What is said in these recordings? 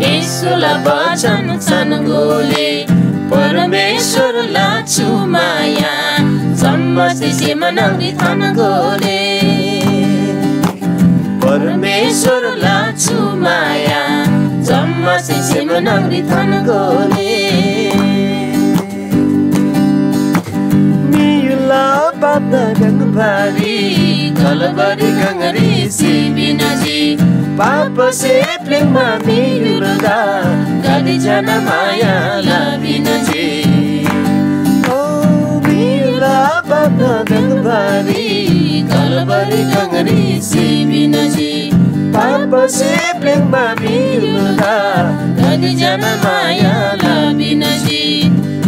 ईश्वरलाई वचन सनगोले परमेश्वरलाई छुमाया समष्टि सिमनगरी थनगोले परमेश्वरलाई छुमाया समष्टि सिमनगरी थनगोले मियुला बाबा गंगबारी कलबरी गंगरी सिबिनाजी पाप से प्रेम मियुलगा गदी जन माया लाबिनाजी ओ मियुला बाबा गंगबारी कलबरी गंगरी सिबिनाजी पाप से प्रेम मियुलगा गदी जन माया लाबिनाजी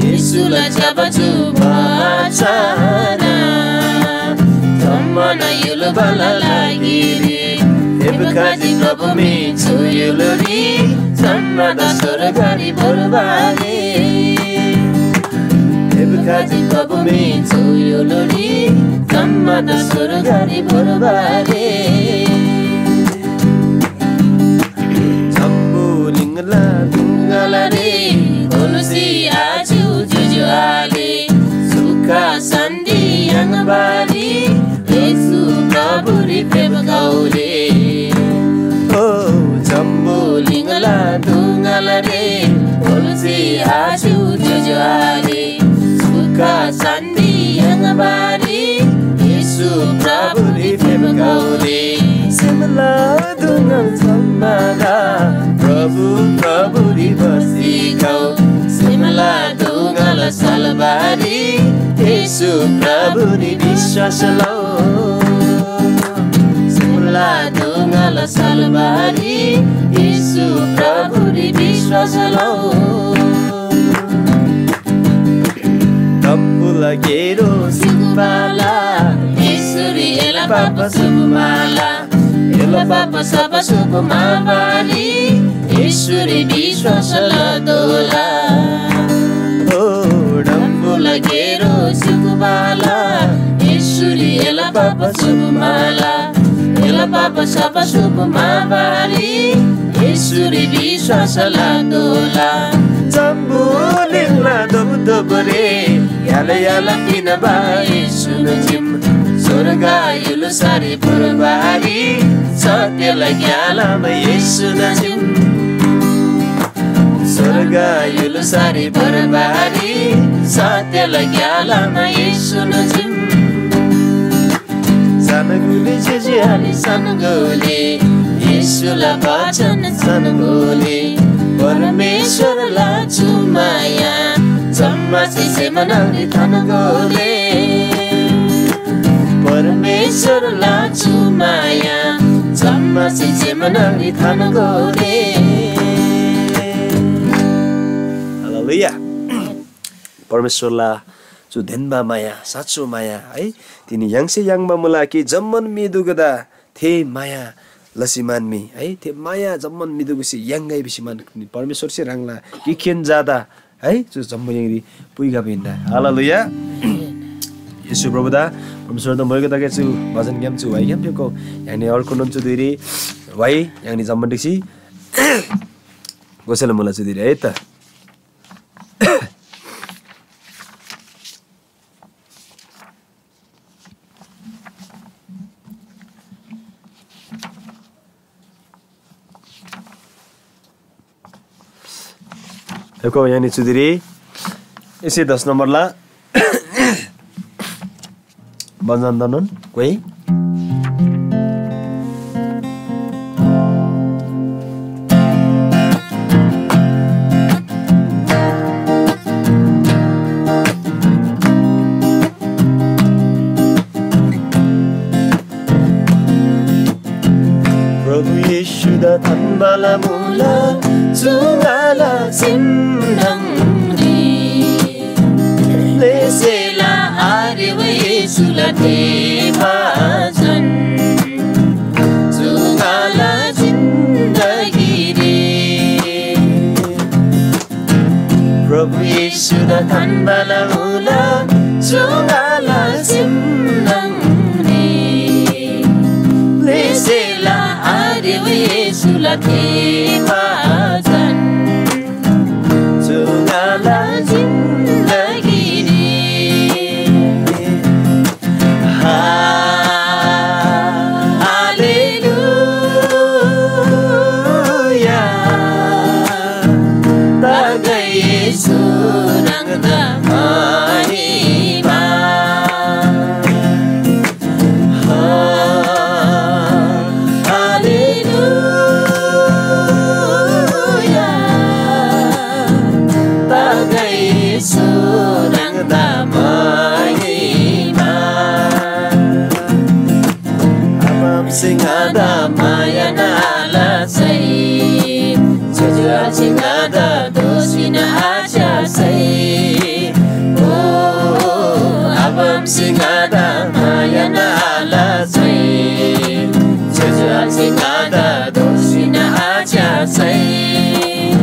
यीशुला जबजु बाचाना Mana yulu bala lagi Ebkaji प्रभु में छुयुलरी सम्मदा स्वर्गरी बरबारी Ebkaji प्रभु में छुयुलरी सम्मदा स्वर्गरी बरबारी Jambu lingla tungala re Kolusi aju juju ali Suka sandi yang bari Yesu Prabhu prem gaule Oh jambu lingala tungala re Kolusi aju juju ali Suka sandi yang bari Yesu Prabhu prem gaule Simla dungal samada Prabhu Prabhu basi kau Simla dungal salbari Yesu Prabhu विश्वास लो सिमला dungal salbari Yesu Prabhu विश्वास लो Kampula gero simbala Yesuri ela papa submala ela papa saba submavali Yesuri विश्वास ला dola Oh Kampula gero simbala Yesuri ela papa submala ela papa saba submavali Yesuri विश्वास ला dola Jambu lingla dobu dobore Yala yala pina ba Yesu na jim Surga yulu sari purbari Satya lagi alama Yesu na jim Surga yulu sari purbari Satya lagi alama Yesu na jim Sanaguli jeje ali sanaguli Yesu la bachan sanaguli परमेश्वरलाई छुमाया जम्मासी सेमनगरी थनगोले परमेश्वरलाई छुमाया जम्मासी सेमनगरी थनगोले हालेलुया परमेश्वरलाई जो धेनबा माया साँचो माया है तिनी याङसे याङमा मुलाकी जम्मन मिदुगदा थे माया लसिमानमी है ते माया जम्मन मिदुगुसी यांगाई बिसिमान परमेश्वर से रांगला किखेन जादा है जो जम्म यंगरी पुइगा बिन्दा हालेलुया येशू प्रभुदा परमेश्वर द मयको तके छु भजन ग्याम छु वाइ ग्याम फेको यानी अर्को नम छु दिरी वाइ यानी जम्मन दिसी गोसेल मुला छु दिरी है त देखो यानी चुदिरी इसी 10 नंबर ला बंजन दनन कोई प्रभु यीशु दा थम्बाला मुला Sungala simnangri Lesela ariwa Yesu la tevajan Sungala zindagi re Prabhu Yesu da thanbala hula Sungala simnangri Lesela ariwa Yesulah Tuhan Tungala zindagi ini Haleluya Tagai Yesu nang damai sing ada maya na alasay Jujur sing ada dosi na aja say Oh abam sing ada maya na alasay Jujur sing ada dosi na aja say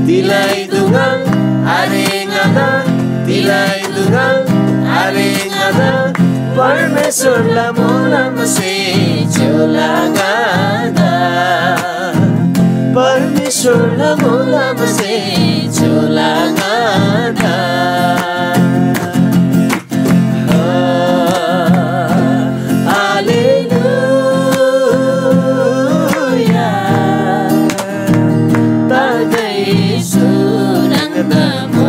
Tilay dungang aring ada Tilay dungang aring ada Parmesurlah mula masih culangada Parmesurlah mula masih culangada Haleluya Tagai sunang damai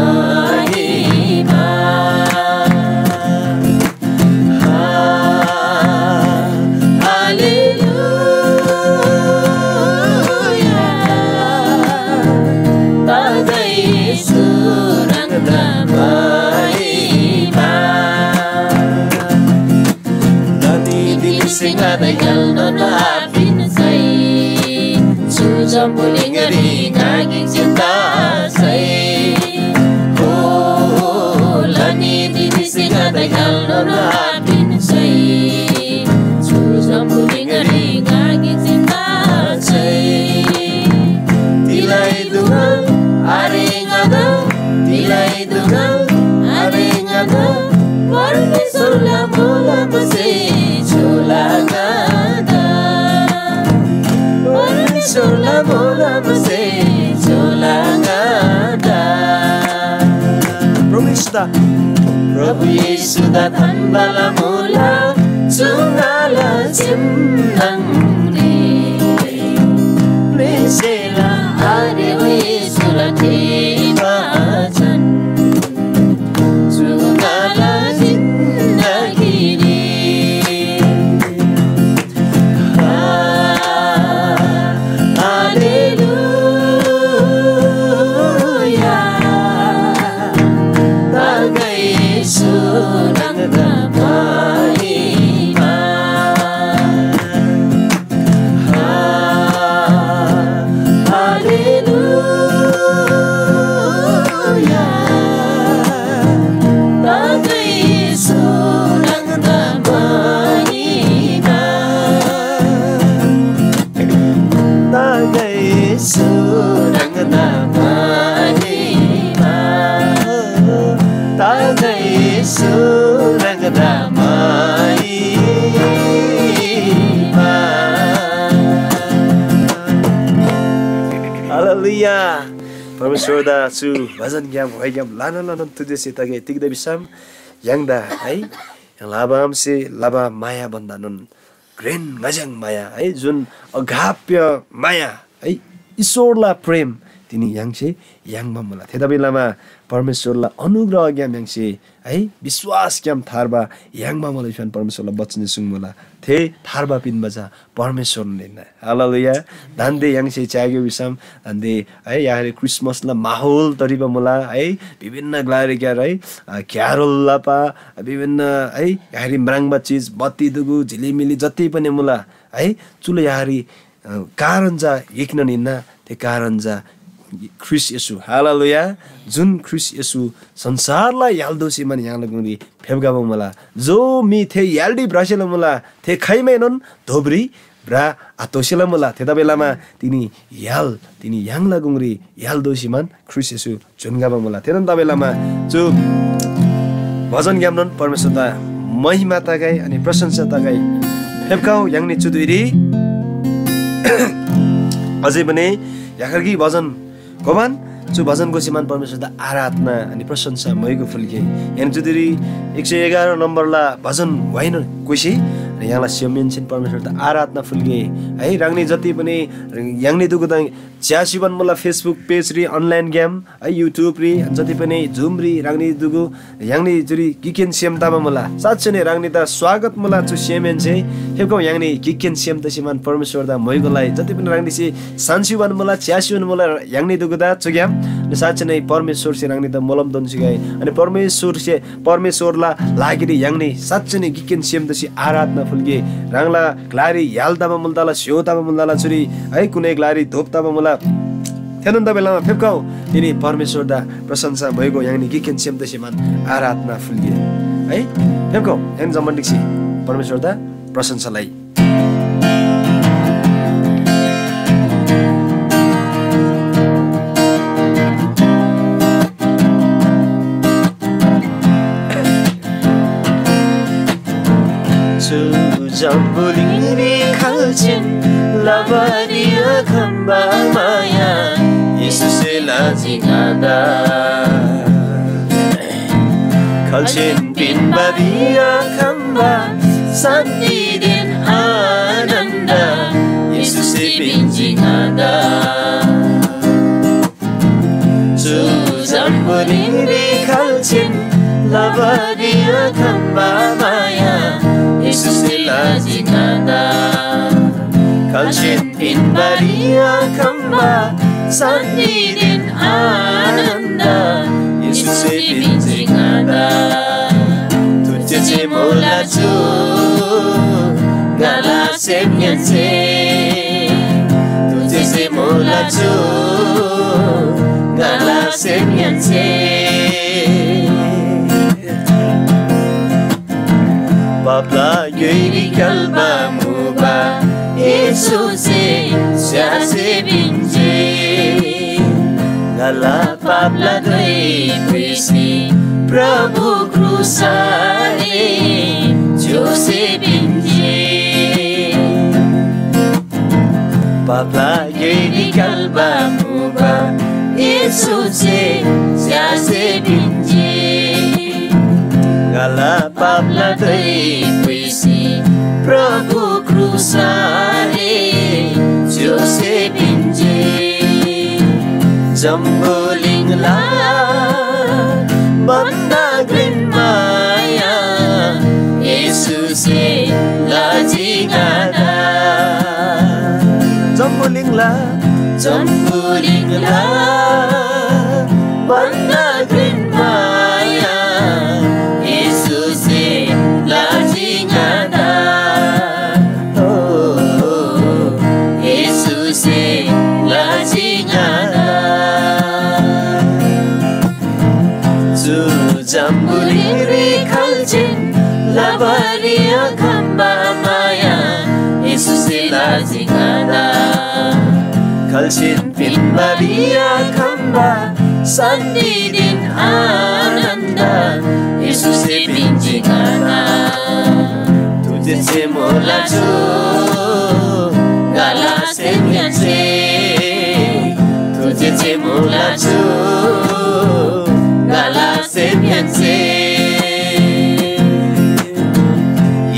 sing ada yalno na pinsay Sujam muling ring aging cinta say Oh lani dini sing ada yalno na pinsay Sujam muling ring aging cinta say Tilay dungang aring ada Tilay dungang aring ada Parmesurlah mula masih Culangada Parmesurlah mula masih culangada Prabhu Yesu datang bala mula Sungala simnang ni Presela adewa Yesulah tibajan Sungala zindagi ni Haleluya. Permesura su bazan gyam hoy gyam lanan tuju sitage tigda bisam yangda है yang labam se laba maya भन्दा नुन grain ngajang maya है जुन अगाप्य माया है ईश्वरलाई प्रेम तिनी याङसे याङमा मला त्यता बेलामा परमेश्वरलाई अनुग्रह ज्ञान याङसे है विश्वास ज्ञान थारबा याङमा मलाई छन परमेश्वरलाई बच्ने सुङ मला थे थारबा पिन बजा परमेश्वर ने हालेलुया दान्दे याङसे चाग्यो विसम दान्दे है यारे क्रिसमसला माहौल तरिबा मला है विभिन्न ग्लारे क्या है क्यारोललापा विभिन्न है यारी म्राङबा चीज बत्ती दुगु झिलिमिली जति पनि मला है चुलो यारी कारण जा एकन निन्ना ते कारण जा ख्रिस येशू हालेलुया जुन ख्रिस येशू संसारलाई याल्दोसी मन यहाँ लगुनी फेबगाबो मला जो मी थे याल्डी ब्रासेला मला थे खैमेनन धोब्री ब्रा आतोसेला मला तेता बेलामा तिनी याङ लगुंगरी याल्दोसी मन ख्रिस येशू जुनगाबो मला तेरन ता बेलामा जो भजन गाम्नन परमेश्वरता महिमा तागाई अनि प्रशंसा तागाई फेबगाउ याङनी चुदुरी अझै पनि याखरकी भजन गोबान जो भजनको सिमान परमेश्वर द आराधना अनि प्रशंसा मयको फुल्के यानी जुदिरी 111 नम्बरला भजन होइन कोसी यहाँलाई सियमेन छिन परमेश्वर द आराधना फुल्के है राङ्ने जति पनि याङ्ने दुगु त च्यासिबन मला फेसबुक पेज रि अनलाइन गेम है युट्युब रि जति पनि झुम रि राङ्ने दुगु याङ्ने जुरी किकेन सेमतामा मला साच्चै नै राङ्ने त स्वागत मला छु सियमेन चाहिँ हेको याङ्ने किकेन सेम त सिमान परमेश्वर द मयगोलाई जति पनि राङ्ने सि सान्सिबन मला च्यासिबन मला याङ्ने दुगु द चुग्याम अनि साच्चै नै परमेश्वर से राङ्ने त मलम दन सिगाए अनि परमेश्वरला लागिरि याङ्ने साच्चै नै किकेन सेम त सि आराधना फुल्के राङ्ला ग्लारी याल्दामा मुल्दाला स्योतामा मुल्दाला चुरी है कुनै ग्लारी धोप्तामा मुला थेनन्द बेलामा फेप्काउ तिनी परमेश्वर दा प्रशंसा भएको याङ्ने किकेन सेम त सिमान आराधना फुल्के है फेप्काउ याङ् जमन दिक्सी परमेश्वर दा प्रशंसालाई जम्बुलिनी खाल्छिन लबरिया खम्बा माया येशूसे लाजिगादा खाल्छिन पिनबरिया खम्बा शान्ति दिन आनन्द येशूसे पिन्जिगादा जम्बुलिनी खाल्छिन लबरिया खम्बा माया येशूसे लाजिगादा खाल्छिन पिनबरिया खम्बा शान्ति दिन आनन्द येशूसे पिन्जिगादा तुझे मोला छु गाला सेम्यन्से तुझे मोला छु गाला सेम्यन्से Papla yuri kalba muba Yesuse siase binje Gala papla doi prisi Prabhu krusare Jose binje Papla yuri kalba muba Yesuse siase binje Gala papla doi puisi Prabhu krusare Jose binje Jambuling la Banda green maya Yesuse lajigada Jambuling la Banda green maya Yesuse lajigada Yesuse lajigada Zu jambuliri khalchin labariya khamba maya Yesuse lajigada khalchin pinbariya khamba sandidin ananda Yesuse pinjigana तुझे मोला छु गाला सेम्यन्से तुझे मोला छु गाला सेम्यन्से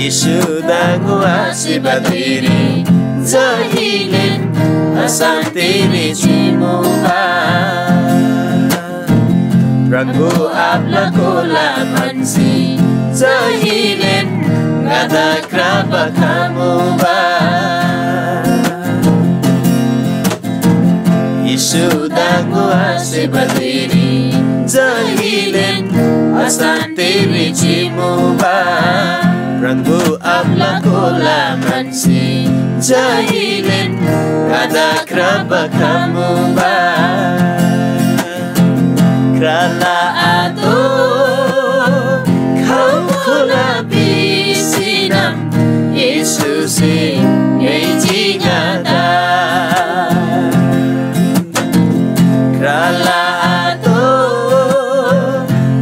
यीशु दागु आशीर्वादरी जहिलेन अशान्तिले चिमुबा Ranggu abla kola mansi Jahilen Gada kraba kamu ba Yesu dangu ase badiri Jahilen Asante richimu ba Ranggu abla kola mansi Jahilen Gada kraba kamu ba Krala ato kau kola bisinam Yesuse ngejigada Krala ato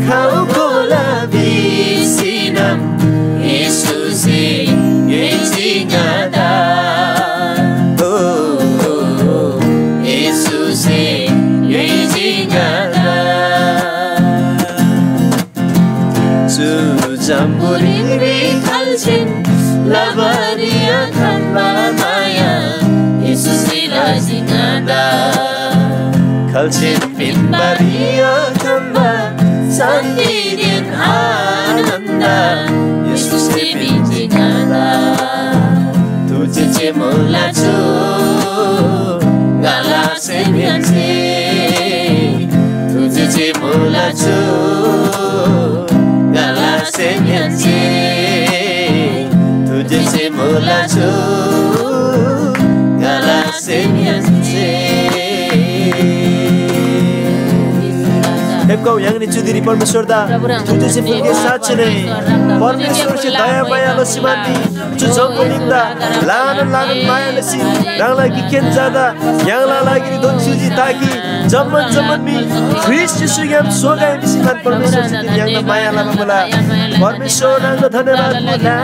kau kola bisinam Yesuse ngejigada ngada Kalcin Maria Kamba Sandirian Ananda Yesus Binti ngada Tuji mula chu Gala Semianse Tuji mula chu Gala Semianse Tuji mula chu Gala Semianse Hebkau yang ini cudiri परमेश्वर दा तुझे से फुल के साथ चले परमेश्वर से दया माया लसी मांदी जो जंग लिंदा लान माया लसी रंगला की केन जादा यांगला लागिरी दोन चीज़ी ताकि जमन मी ख्रीस्ट यीशु के हम सो गए बिसिमान परमेश्वर से यांगला माया लामा मला परमेश्वर नांगला धन्यवाद मुला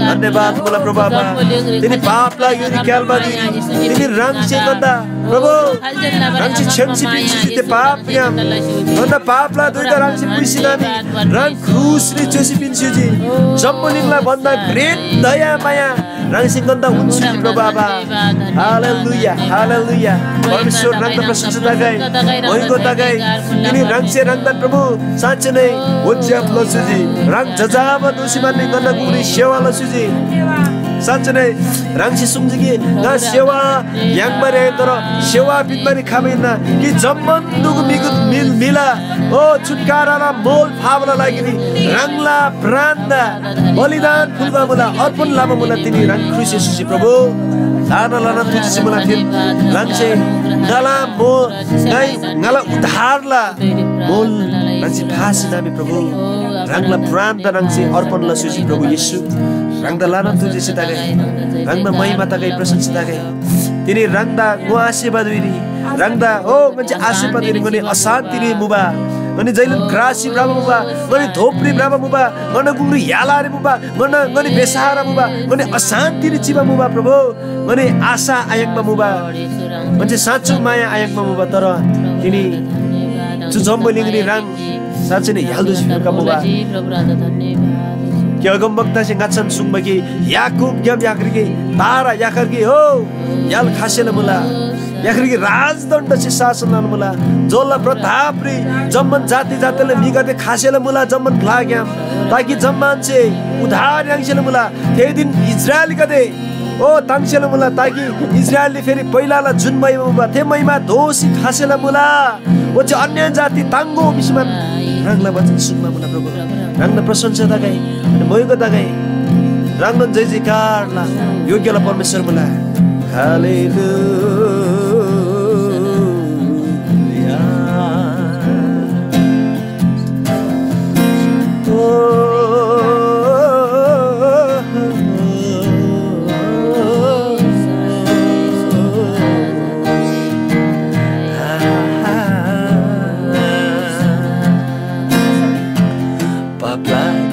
धन्यवाद मुला प्रभु बाबा तिनी पाप लाग्यो नि क्यालबारी तिनी रंग से गंदा प्रभु रंग से क्षम से पिंची ते पाप याम गंदा पाप ला दुईटा रंग से पुइसी नामी रंग क्रूस रे जोसी पिंची जी जम्मलिङला भन्दा ग्रेट दया माया रंग से गंदा हुन्छ प्रभु बाबा हालेलुया हालेलुया परमेश्वर रंग प्रशंसा गए ओइको तगै तिनी रंग से रंग प्रभु साँच्चै नै उज्याप लसुजी रंग जजाब दोषी मान्ने गन्ना गुरी सेवा लसुजी साँच्चै नै रंग से सुंजगी ना सेवा यांग मरे तर सेवा बिनबरी खाबैना कि जम्मन दुगु मिला ओ छुटकाराला मोल फावला लागिनी रंगला प्राणदा बलिदान फुलबा मुला अर्पण लामा मुला तिनी रंग खुसी सुसी प्रभु लाना लाना तुझसे मुला थिन रंग से गला मो गई गला उधारला मोल रंग से फासी नामी प्रभु रंगला प्राणदा रंग से अर्पण ला सुसी प्रभु यीशु रंगदा लाना तुझे से तागे रंगदा महिमा तागे प्रशंसा तागे तिनी रंगदा गो आशीर्वाद विरी रंगदा ओ म्हणजे आशीर्वाद विरी गने अशान्ति रे मुबा गने जैलन ग्रासी ब्राह्म मुबा गने धोप्री ब्राह्म मुबा गने गुंगरी याला रे मुबा गने बेसहारा मुबा गने अशान्ति रे जीवा मुबा प्रभु गने आशा आयकमा मुबा म्हणजे साँचो माया आयकमा मुबा तर तिनी जो जम्मलिङरी रंग साँच्चै नै याल्दो जिका मुबा कि अगमवक्ता से गाछन सुंबकी याकूब गम याकरकी तारा याकरकी हो याल खासेला मुला याकरकी राजदण्ड से शासन मुला जोला प्रताप रे जम्मन जाति जातले मिगते खासेला मुला जम्मन लाग्याम ताकि जम्मान से उधार यांगसेला मुला ते दिन इजरायल गदे ओ तांगसेला मुला ताकि इजरायलले फेरि पहिलाला जुन महिमा थे महिमा दोषी खासेला मुला ओ चाहिँ अन्य जाति तांगो बिसमान रंगला वचन सुनमा मुला प्रभु रंगला प्रशंसा तागै मोयको तागै रंगन जय जयकारला योग्यला परमेश्वर मुला हालेलुया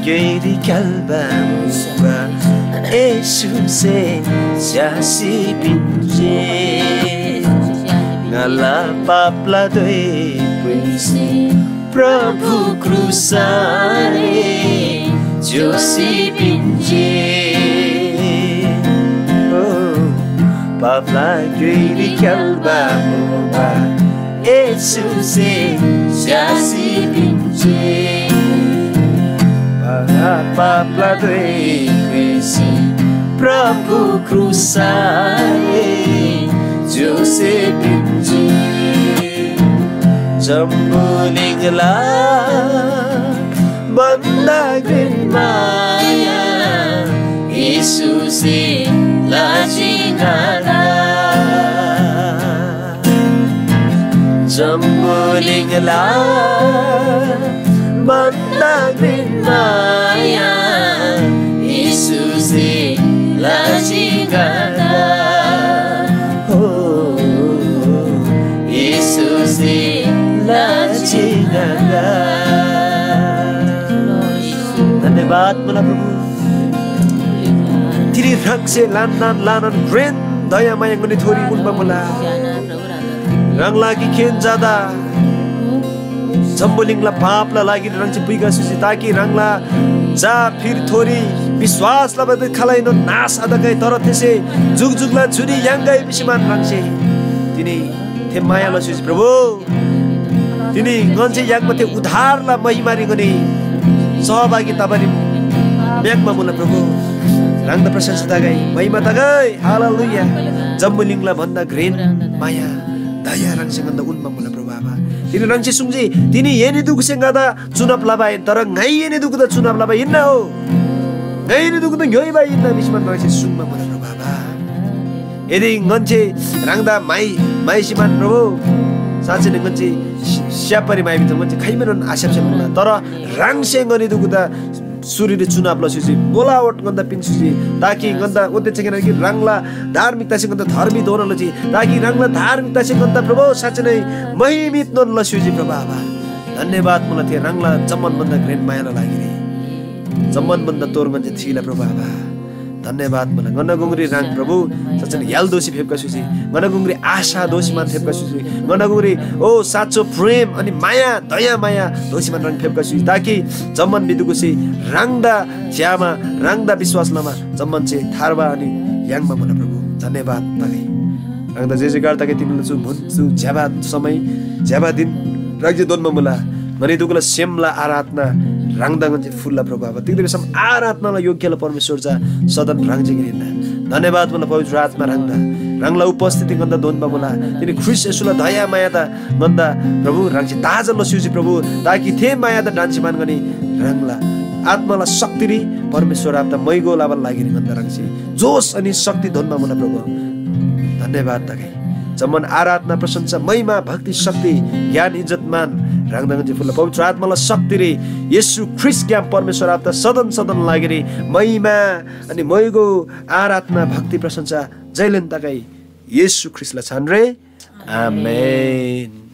Geri kalbamuzba Esuse siasi pinje Ngala papla doe puisi Prabhu krusare Josi pinje Papla geri kalbamuzba Esuse siasi pinje Papla doe puisi Prabhu krusare Jose pinje Jambulingla Banda grin maya Yesusi lajingada Jambulingla Banda grin maya Yesusi lajingada Oh Yesusi lajingada धन्यवाद मुला प्रभु तिनी रंग से लानन grain दया माया गने थोरी उनमा मुला रंग लागी खेन जादा जम्बुलिङला पापला लागि रंग चाहिँ पुइगा सुसी ताकि रंगला जा फिर थोरी विश्वासला बदे खलाइन नाश अदकै तर त्यसै जुग जुगला छुरी यांगै बिसमान रंगसे तिनी थे मायाला सुसी प्रभु तिनी गन्छे यागमध्ये उद्धारला महिमारी गने सहभागिता बनि ब्यागमा मुला प्रभु रंग प्रशंसा तगै महिमा तगै हालेलुया जम्बुलिङला भन्दा ग्रेन माया दया रंगसँग त उनमा मुला प्रभु आबा तिनी रंगसे सुंजे तिनी येनी दुखसँग दा चुनाव लाबाय तर ngै येनी दुख त चुनाव लाबाय हिन्न हो ngै येनी दुख त ngै बाय हिन्न बिस्मान रंगसे सुनमा मुला प्रभु आबा यदि गन्छे रंगदा माई सिमान प्रभु साँच्चै नै गन्छे स्यापरी माई बित गन्छे खैमेन आशा मुला तर रंगसे गनि दुख त सूर्यले चुनाव लसुजी बोलावट गन्दा पिन्सुजी ताकि गन्दा ओते चाहिँ कि रंगला धार्मिकता से गन्दा धर्मी दोन लजी ताकि रंगला धार्मिकता से गन्दा प्रभु साँच्चै नै महिमित न लसुजी प्रभु आबा धन्यवाद मलाई थिए रंगला जम्मन बन्दा ग्रेन मायाला लागि रे जम्मन बन्दा तोर गन्जे थिला प्रभु आबा धन्यवाद मलाई गनगुंगरी रंग प्रभु साँच्चै नै याल दोषी फेपका सुजी गनगुंगरी आशा दोषी मान फेपका सुजी गनगुंगरी ओ साँचो प्रेम अनि माया दया माया दोषी मान रंग फेपका सुजी ताकि जम्मन बिदुकुसी रंगदा ज्यामा रंगदा विश्वासलामा जम्मन चाहिँ थारबा अनि याङमा मलाई प्रभु धन्यवाद तगै रंगदा जे गार्ता के तिमीले छु भन्छु ज्याबा समय ज्याबा दिन राग्जे दोनमा मुला मनि दुकुला सेमला आराधना रंगदा गन्जे फुल्ला प्रभु आबा तिमीले सम आराधनालाई योग्यला परमेश्वर जा सदन रंगजे गिरिन्दा धन्यवाद मलाई पवित्र आत्मा रंगला उपस्थिति गन्दा दोनमा मुला तिनी ख्रीष्ट येशूला दया माया दा गन्दा प्रभु रंगजे ताजा लस्युजी प्रभु ताकि थे माया दा डान्सिमान गनी रंगला आत्माला शक्ति रि परमेश्वर आपदा मैगो लाबल लागि गन्दा रंगसे जोश अनि शक्ति दोनमा मुला प्रभु धन्यवाद तगै जमन आराधना प्रशंसा महिमा भक्ति शक्ति ज्ञान इज्जतमान रंगदंगजी फुल्ला पवित्र आत्माला शक्ति रे येशू ख्रीष्ट क्या परमेश्वर आपदा सदन लागि रे महिमा अनि मैगो आराधना भक्ति प्रशंसा जयलन तगै येशू ख्रीष्टला छन् रे आमेन।